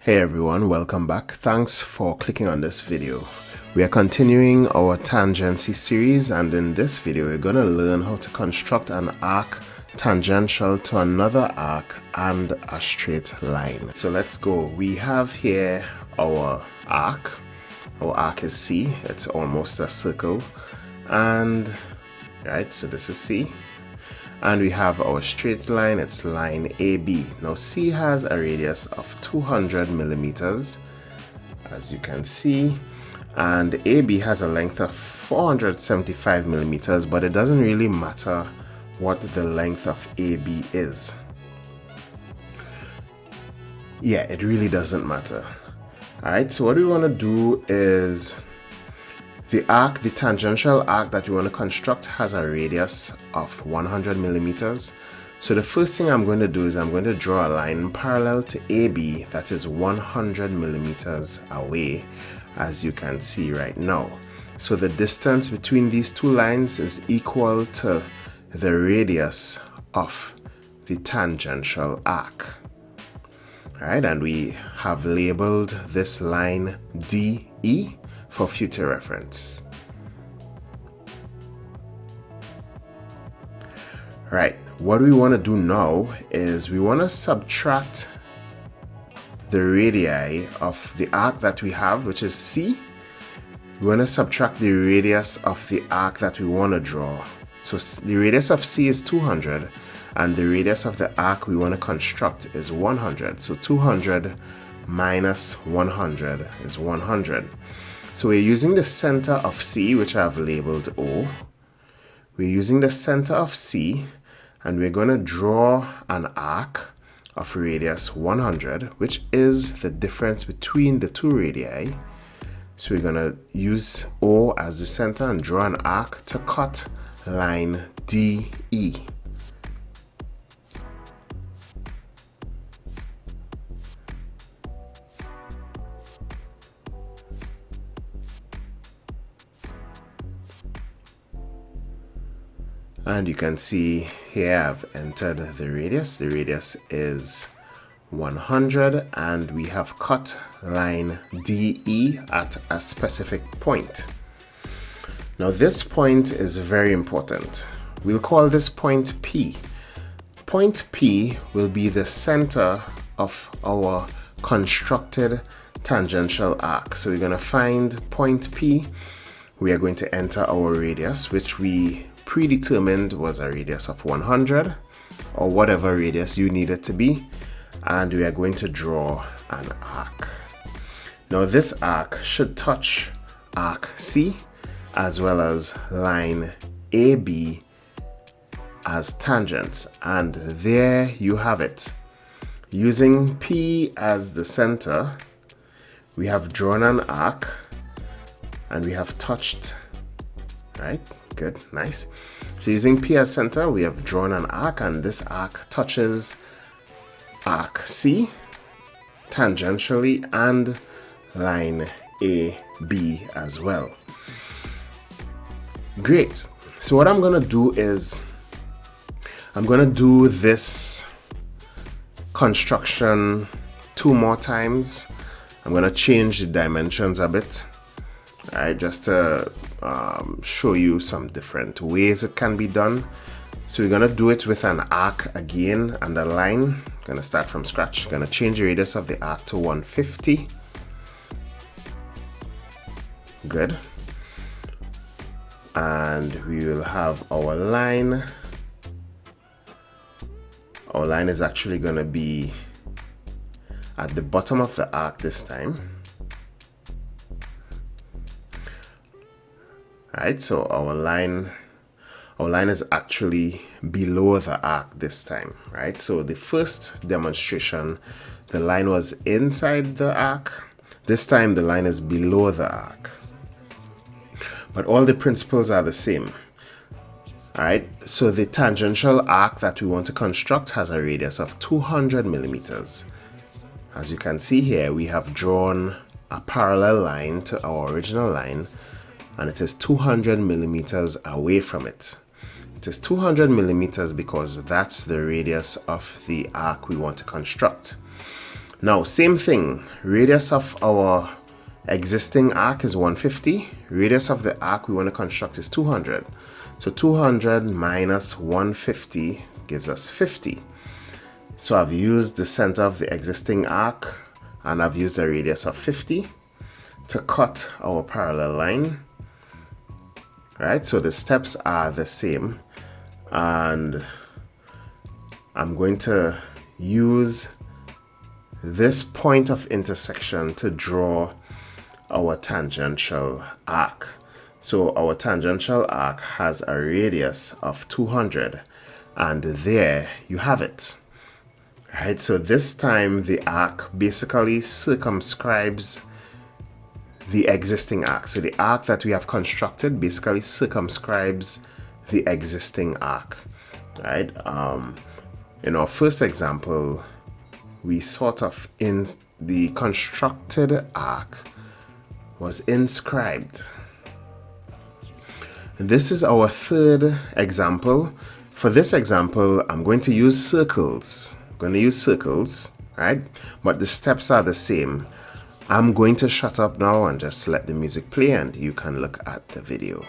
Hey everyone, welcome back. Thanks for clicking on this video. We are continuing our tangency series, and in this video we're going to learn how to construct an arc tangential to another arc and a straight line. So let's go. We have here our arc. Our arc is C. It's almost a circle. And right, so this is C. And we have our straight line, it's line AB. Now C has a radius of 200 millimeters, as you can see, and AB has a length of 475 millimeters, but it doesn't really matter what the length of AB is. Yeah, it really doesn't matter. Alright, so what we want to do is the tangential arc that we want to construct has a radius of 100 millimeters. So the first thing I'm going to do is I'm going to draw a line parallel to AB that is 100 millimeters away, as you can see right now. So the distance between these two lines is equal to the radius of the tangential arc. Alright, and we have labeled this line DE for future reference. Right, what we want to do now is we want to subtract the radii of the arc that we have, which is C. We want to subtract the radius of the arc that we want to draw. So the radius of C is 200 and the radius of the arc we want to construct is 100. So 200 minus 100 is 100. So we're using the center of C, which I've labeled O. We're using the center of C, and we're going to draw an arc of radius 100, which is the difference between the two radii. So we're going to use O as the center and draw an arc to cut line DE. And you can see here I've entered the radius. The radius is 100 and we have cut line DE at a specific point. Now this point is very important. We'll call this point P. Point P will be the center of our constructed tangential arc. So we're going to find point P. We are going to enter our radius, which we predetermined was a radius of 100 or whatever radius you need it to be, and we are going to draw an arc. Now this arc should touch arc C as well as line AB as tangents, and there you have it. Using P as the center, we have drawn an arc and we have touched, right? Good, nice. So using P as center, we have drawn an arc, and this arc touches arc C tangentially and line AB as well. Great. So what I'm going to do is I'm going to do this construction 2 more times. I'm going to change the dimensions a bit. All right, just to show you some different ways it can be done. So we're going to do it with an arc again and a line. Going to start from scratch. Going to change the radius of the arc to 150. Good. And we will have our line. Our line is actually going to be at the bottom of the arc this time. Alright, so our line is actually below the arc this time, right? So the first demonstration, the line was inside the arc. This time the line is below the arc. But all the principles are the same. Alright, so the tangential arc that we want to construct has a radius of 200 millimeters. As you can see here, we have drawn a parallel line to our original line, and it is 200 millimeters away from it. It is 200 millimeters because that's the radius of the arc we want to construct. Now, same thing. Radius of our existing arc is 150. Radius of the arc we want to construct is 200. So 200 minus 150 gives us 50. So I've used the center of the existing arc and I've used a radius of 50 to cut our parallel line. Right, so the steps are the same, and I'm going to use this point of intersection to draw our tangential arc. So our tangential arc has a radius of 200, and there you have it. Right, so this time the arc basically circumscribes the existing arc. So the arc that we have constructed basically circumscribes the existing arc, right? In our first example, we sort of in the constructed arc was inscribed. And this is our third example. For this example, I'm going to use circles. I'm going to use circles, right? But the steps are the same. I'm going to shut up now and just let the music play and you can look at the video.